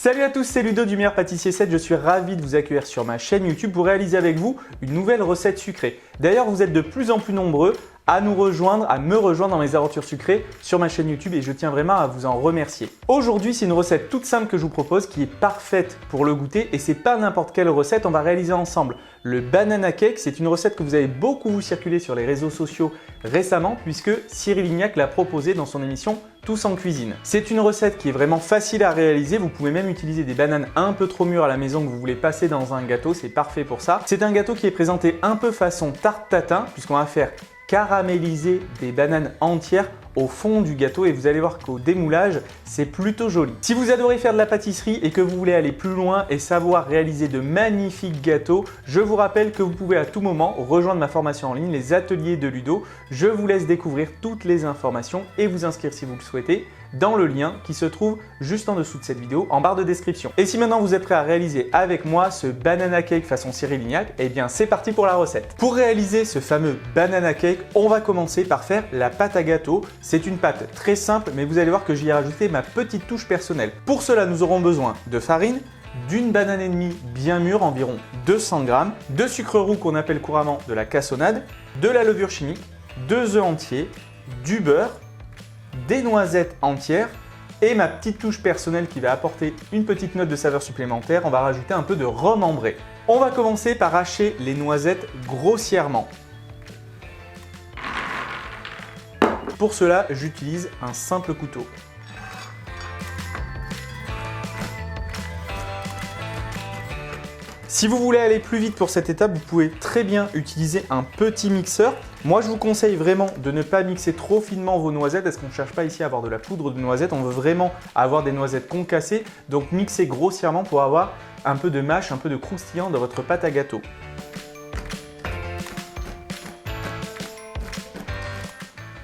Salut à tous, c'est Ludo du Meilleur Pâtissier 7, je suis ravi de vous accueillir sur ma chaîne YouTube pour réaliser avec vous une nouvelle recette sucrée. D'ailleurs, vous êtes de plus en plus nombreux à me rejoindre dans mes aventures sucrées sur ma chaîne YouTube et je tiens vraiment à vous en remercier. Aujourd'hui, c'est une recette toute simple que je vous propose qui est parfaite pour le goûter et c'est pas n'importe quelle recette, on va réaliser ensemble le banana cake. C'est une recette que vous avez beaucoup vu circuler sur les réseaux sociaux récemment puisque Cyril Lignac l'a proposée dans son émission Tous en cuisine. C'est une recette qui est vraiment facile à réaliser, vous pouvez même utiliser des bananes un peu trop mûres à la maison que vous voulez passer dans un gâteau, c'est parfait pour ça. C'est un gâteau qui est présenté un peu façon tarte tatin puisqu'on va faire caraméliser des bananes entières au fond du gâteau et vous allez voir qu'au démoulage, c'est plutôt joli. Si vous adorez faire de la pâtisserie et que vous voulez aller plus loin et savoir réaliser de magnifiques gâteaux, je vous rappelle que vous pouvez à tout moment rejoindre ma formation en ligne, les ateliers de Ludo. Je vous laisse découvrir toutes les informations et vous inscrire si vous le souhaitez dans le lien qui se trouve juste en dessous de cette vidéo en barre de description. Et si maintenant vous êtes prêt à réaliser avec moi ce banana cake façon Cyril Lignac, eh bien c'est parti pour la recette. Pour réaliser ce fameux banana cake, on va commencer par faire la pâte à gâteau. C'est une pâte très simple, mais vous allez voir que j'y ai rajouté ma petite touche personnelle. Pour cela, nous aurons besoin de farine, d'une banane et demie bien mûre, environ 200 g, de sucre roux qu'on appelle couramment de la cassonade, de la levure chimique, 2 œufs entiers, du beurre, des noisettes entières et ma petite touche personnelle qui va apporter une petite note de saveur supplémentaire, on va rajouter un peu de rhum ambré. On va commencer par hacher les noisettes grossièrement. Pour cela, j'utilise un simple couteau. Si vous voulez aller plus vite pour cette étape, vous pouvez très bien utiliser un petit mixeur. Moi, je vous conseille vraiment de ne pas mixer trop finement vos noisettes parce qu'on ne cherche pas ici à avoir de la poudre de noisettes. On veut vraiment avoir des noisettes concassées. Donc, mixez grossièrement pour avoir un peu de mâche, un peu de croustillant dans votre pâte à gâteau.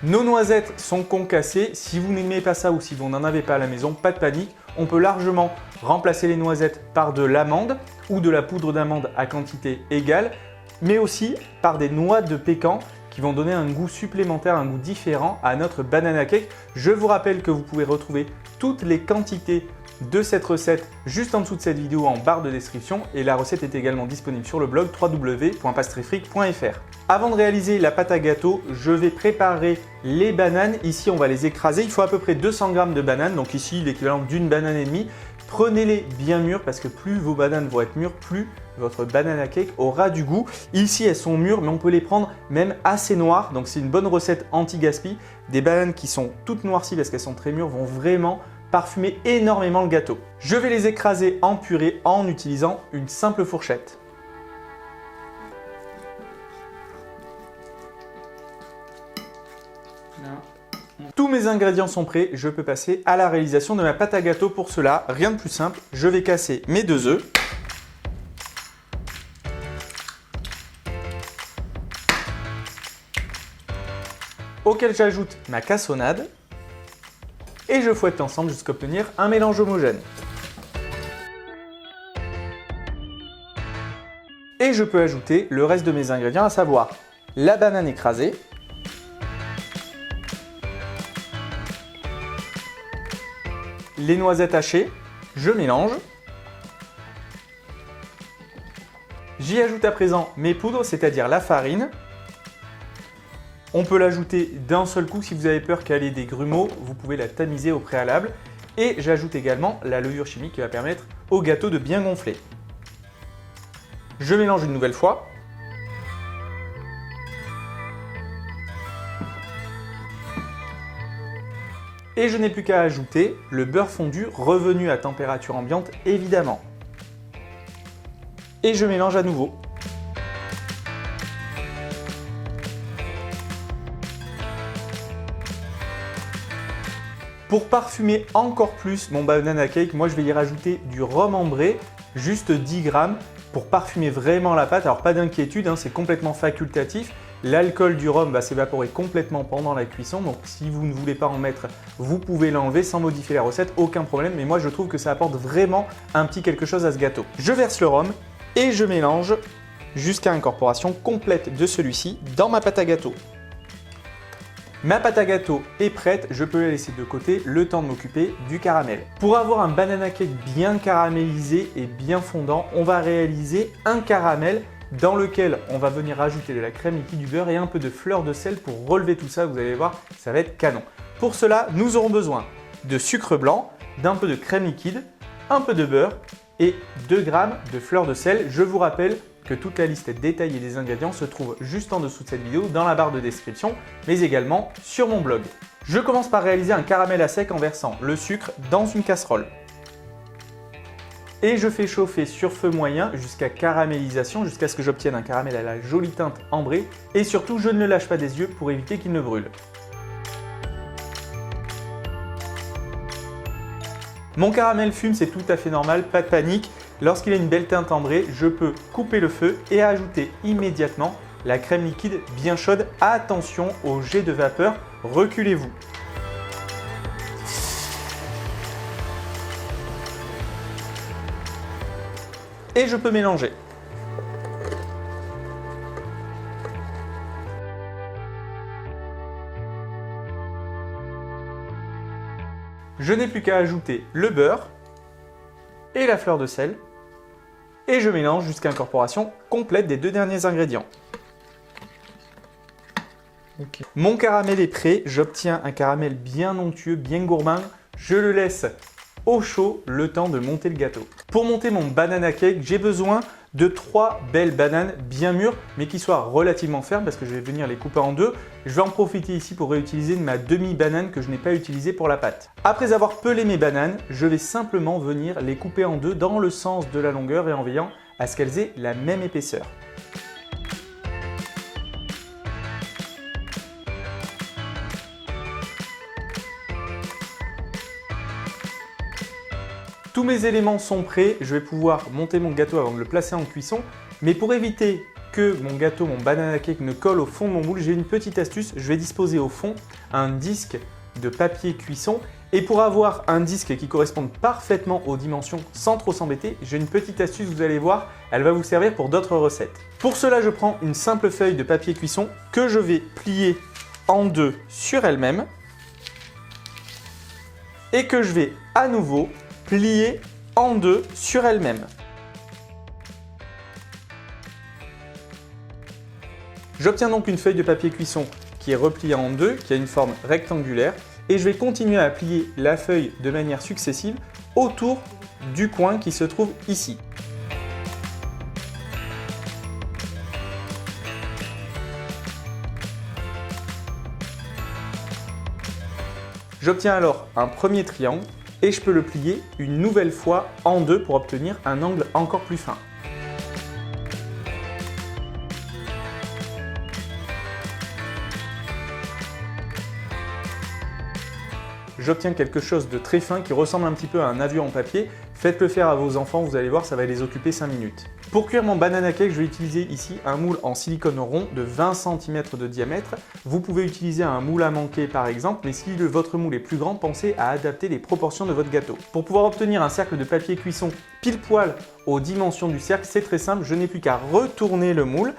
Nos noisettes sont concassées. Si vous n'aimez pas ça ou si vous n'en avez pas à la maison, pas de panique. On peut largement remplacer les noisettes par de l'amande ou de la poudre d'amande à quantité égale, mais aussi par des noix de pécan qui vont donner un goût supplémentaire, un goût différent à notre banana cake. Je vous rappelle que vous pouvez retrouver toutes les quantités de cette recette juste en dessous de cette vidéo en barre de description et la recette est également disponible sur le blog www.pastrifric.fr. Avant de réaliser la pâte à gâteau, je vais préparer les bananes. Ici, on va les écraser. Il faut à peu près 200 g de bananes, donc ici l'équivalent d'une banane et demie. Prenez-les bien mûres parce que plus vos bananes vont être mûres, plus votre banana cake aura du goût. Ici, elles sont mûres, mais on peut les prendre même assez noires. Donc, c'est une bonne recette anti-gaspi. Des bananes qui sont toutes noircies parce qu'elles sont très mûres vont vraiment parfumer énormément le gâteau. Je vais les écraser en purée en utilisant une simple fourchette. Tous mes ingrédients sont prêts, je peux passer à la réalisation de ma pâte à gâteau. Pour cela, rien de plus simple, je vais casser mes 2 œufs. Auquel j'ajoute ma cassonade et je fouette ensemble jusqu'à obtenir un mélange homogène. Et je peux ajouter le reste de mes ingrédients, à savoir la banane écrasée, les noisettes hachées, je mélange. J'y ajoute à présent mes poudres, c'est-à-dire la farine. On peut l'ajouter d'un seul coup si vous avez peur qu'elle ait des grumeaux, vous pouvez la tamiser au préalable. Et j'ajoute également la levure chimique qui va permettre au gâteau de bien gonfler. Je mélange une nouvelle fois. Et je n'ai plus qu'à ajouter le beurre fondu revenu à température ambiante évidemment. Et je mélange à nouveau. Pour parfumer encore plus mon banana cake, moi je vais y rajouter du rhum ambré, juste 10 g pour parfumer vraiment la pâte. Alors pas d'inquiétude, c'est complètement facultatif. L'alcool du rhum va s'évaporer complètement pendant la cuisson, donc si vous ne voulez pas en mettre, vous pouvez l'enlever sans modifier la recette, aucun problème. Mais moi je trouve que ça apporte vraiment un petit quelque chose à ce gâteau. Je verse le rhum et je mélange jusqu'à incorporation complète de celui-ci dans ma pâte à gâteau. Ma pâte à gâteau est prête, je peux la laisser de côté le temps de m'occuper du caramel. Pour avoir un banana cake bien caramélisé et bien fondant, on va réaliser un caramel dans lequel on va venir rajouter de la crème liquide, du beurre et un peu de fleur de sel pour relever tout ça. Vous allez voir, ça va être canon. Pour cela, nous aurons besoin de sucre blanc, d'un peu de crème liquide, un peu de beurre et 2 g de fleur de sel. Je vous rappelle que toute la liste détaillée des ingrédients se trouve juste en dessous de cette vidéo dans la barre de description, mais également sur mon blog. Je commence par réaliser un caramel à sec en versant le sucre dans une casserole. Et je fais chauffer sur feu moyen jusqu'à caramélisation, jusqu'à ce que j'obtienne un caramel à la jolie teinte ambrée. Et surtout, je ne le lâche pas des yeux pour éviter qu'il ne brûle. Mon caramel fume, c'est tout à fait normal, pas de panique. Lorsqu'il a une belle teinte ambrée, je peux couper le feu et ajouter immédiatement la crème liquide bien chaude. Attention au jet de vapeur, reculez-vous. Et je peux mélanger. Je n'ai plus qu'à ajouter le beurre et la fleur de sel et je mélange jusqu'à incorporation complète des 2 derniers ingrédients. Okay. Mon caramel est prêt, j'obtiens un caramel bien onctueux, bien gourmand. Je le laisse au chaud le temps de monter le gâteau. Pour monter mon banana cake, j'ai besoin de 3 belles bananes bien mûres mais qui soient relativement fermes parce que je vais venir les couper en deux. Je vais en profiter ici pour réutiliser ma demi-banane que je n'ai pas utilisée pour la pâte. Après avoir pelé mes bananes, je vais simplement venir les couper en deux dans le sens de la longueur et en veillant à ce qu'elles aient la même épaisseur. Tous mes éléments sont prêts, je vais pouvoir monter mon gâteau avant de le placer en cuisson. Mais pour éviter que mon gâteau, mon banana cake ne colle au fond de mon moule, j'ai une petite astuce. Je vais disposer au fond un disque de papier cuisson. Et pour avoir un disque qui corresponde parfaitement aux dimensions sans trop s'embêter, j'ai une petite astuce, vous allez voir, elle va vous servir pour d'autres recettes. Pour cela, je prends une simple feuille de papier cuisson que je vais plier en deux sur elle-même et que je vais à nouveau pliée en deux sur elle-même. J'obtiens donc une feuille de papier cuisson qui est repliée en deux, qui a une forme rectangulaire, et je vais continuer à plier la feuille de manière successive autour du coin qui se trouve ici. J'obtiens alors un premier triangle et je peux le plier une nouvelle fois en deux pour obtenir un angle encore plus fin. J'obtiens quelque chose de très fin qui ressemble un petit peu à un avion en papier. Faites-le faire à vos enfants, vous allez voir, ça va les occuper 5 minutes. Pour cuire mon banana cake, je vais utiliser ici un moule en silicone rond de 20 cm de diamètre. Vous pouvez utiliser un moule à manquer par exemple, mais si votre moule est plus grand, pensez à adapter les proportions de votre gâteau. Pour pouvoir obtenir un cercle de papier cuisson pile poil aux dimensions du cercle, c'est très simple, je n'ai plus qu'à retourner le moule,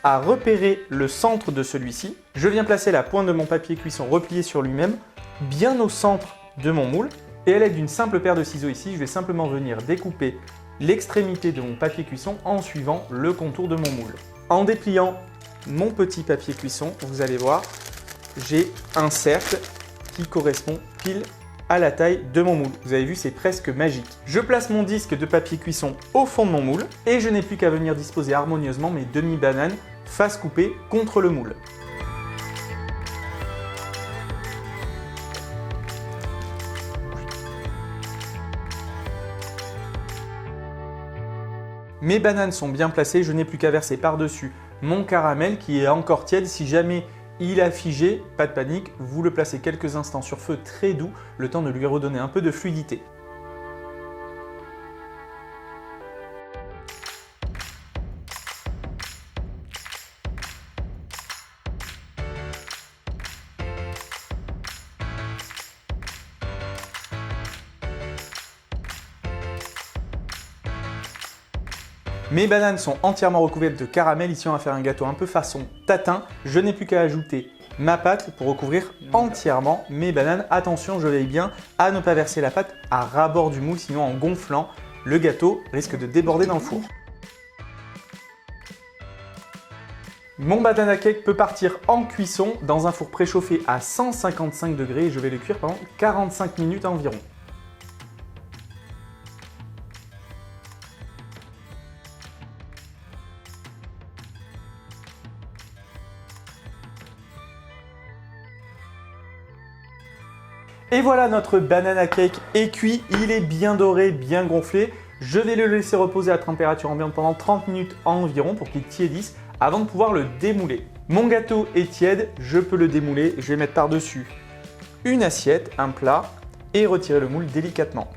à repérer le centre de celui-ci. Je viens placer la pointe de mon papier cuisson replié sur lui-même, bien au centre de mon moule. Et à l'aide d'une simple paire de ciseaux ici, je vais simplement venir découper l'extrémité de mon papier cuisson en suivant le contour de mon moule. En dépliant mon petit papier cuisson, vous allez voir, j'ai un cercle qui correspond pile à la taille de mon moule. Vous avez vu, c'est presque magique. Je place mon disque de papier cuisson au fond de mon moule et je n'ai plus qu'à venir disposer harmonieusement mes demi-bananes face coupée contre le moule. Mes bananes sont bien placées, je n'ai plus qu'à verser par-dessus mon caramel qui est encore tiède. Si jamais il a figé, pas de panique, vous le placez quelques instants sur feu très doux, le temps de lui redonner un peu de fluidité. Mes bananes sont entièrement recouvertes de caramel. Ici, on va faire un gâteau un peu façon tatin. Je n'ai plus qu'à ajouter ma pâte pour recouvrir entièrement mes bananes. Attention, je veille bien à ne pas verser la pâte à ras-bord du moule, sinon en gonflant, le gâteau risque de déborder dans le four. Mon banana cake peut partir en cuisson dans un four préchauffé à 155 degrés et je vais le cuire pendant 45 minutes environ. Et voilà, notre banana cake est cuit, il est bien doré, bien gonflé. Je vais le laisser reposer à température ambiante pendant 30 minutes environ pour qu'il tiédisse avant de pouvoir le démouler. Mon gâteau est tiède, je peux le démouler. Je vais mettre par-dessus une assiette, un plat et retirer le moule délicatement.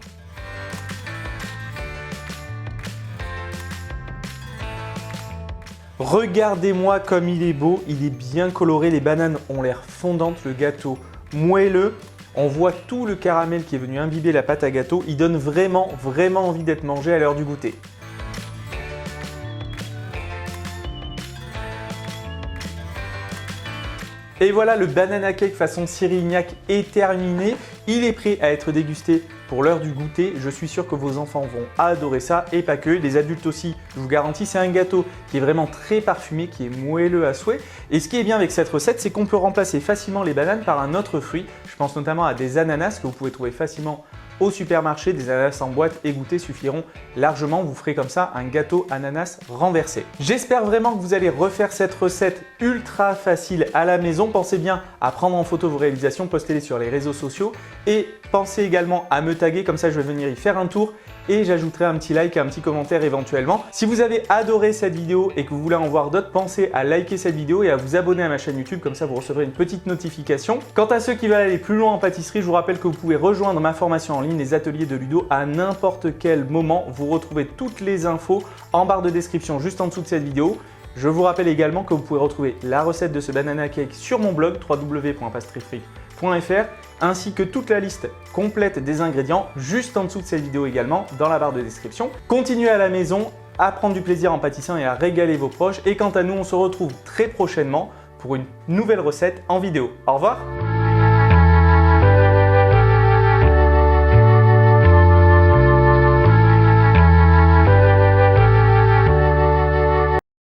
Regardez-moi comme il est beau, il est bien coloré, les bananes ont l'air fondantes, le gâteau moelleux. On voit tout le caramel qui est venu imbiber la pâte à gâteau. Il donne vraiment envie d'être mangé à l'heure du goûter. Et voilà, le banana cake façon Cyrignac est terminé. Il est prêt à être dégusté pour l'heure du goûter. Je suis sûr que vos enfants vont adorer ça et pas que. Les adultes aussi, je vous garantis, c'est un gâteau qui est vraiment très parfumé, qui est moelleux à souhait. Et ce qui est bien avec cette recette, c'est qu'on peut remplacer facilement les bananes par un autre fruit. Je pense notamment à des ananas que vous pouvez trouver facilement au supermarché. Des ananas en boîte égouttés suffiront largement. Vous ferez comme ça un gâteau ananas renversé. J'espère vraiment que vous allez refaire cette recette ultra facile à la maison. Pensez bien à prendre en photo vos réalisations, postez-les sur les réseaux sociaux et pensez également à me taguer, comme ça je vais venir y faire un tour et j'ajouterai un petit like et un petit commentaire éventuellement. Si vous avez adoré cette vidéo et que vous voulez en voir d'autres, pensez à liker cette vidéo et à vous abonner à ma chaîne YouTube, comme ça vous recevrez une petite notification. Quant à ceux qui veulent aller plus loin en pâtisserie, je vous rappelle que vous pouvez rejoindre ma formation en ligne, les ateliers de Ludo, à n'importe quel moment. Vous retrouvez toutes les infos en barre de description juste en dessous de cette vidéo. Je vous rappelle également que vous pouvez retrouver la recette de ce banana cake sur mon blog www.pastryfreak.fr ainsi que toute la liste complète des ingrédients juste en dessous de cette vidéo également dans la barre de description. Continuez à la maison à prendre du plaisir en pâtissant et à régaler vos proches. Et quant à nous, on se retrouve très prochainement pour une nouvelle recette en vidéo. Au revoir!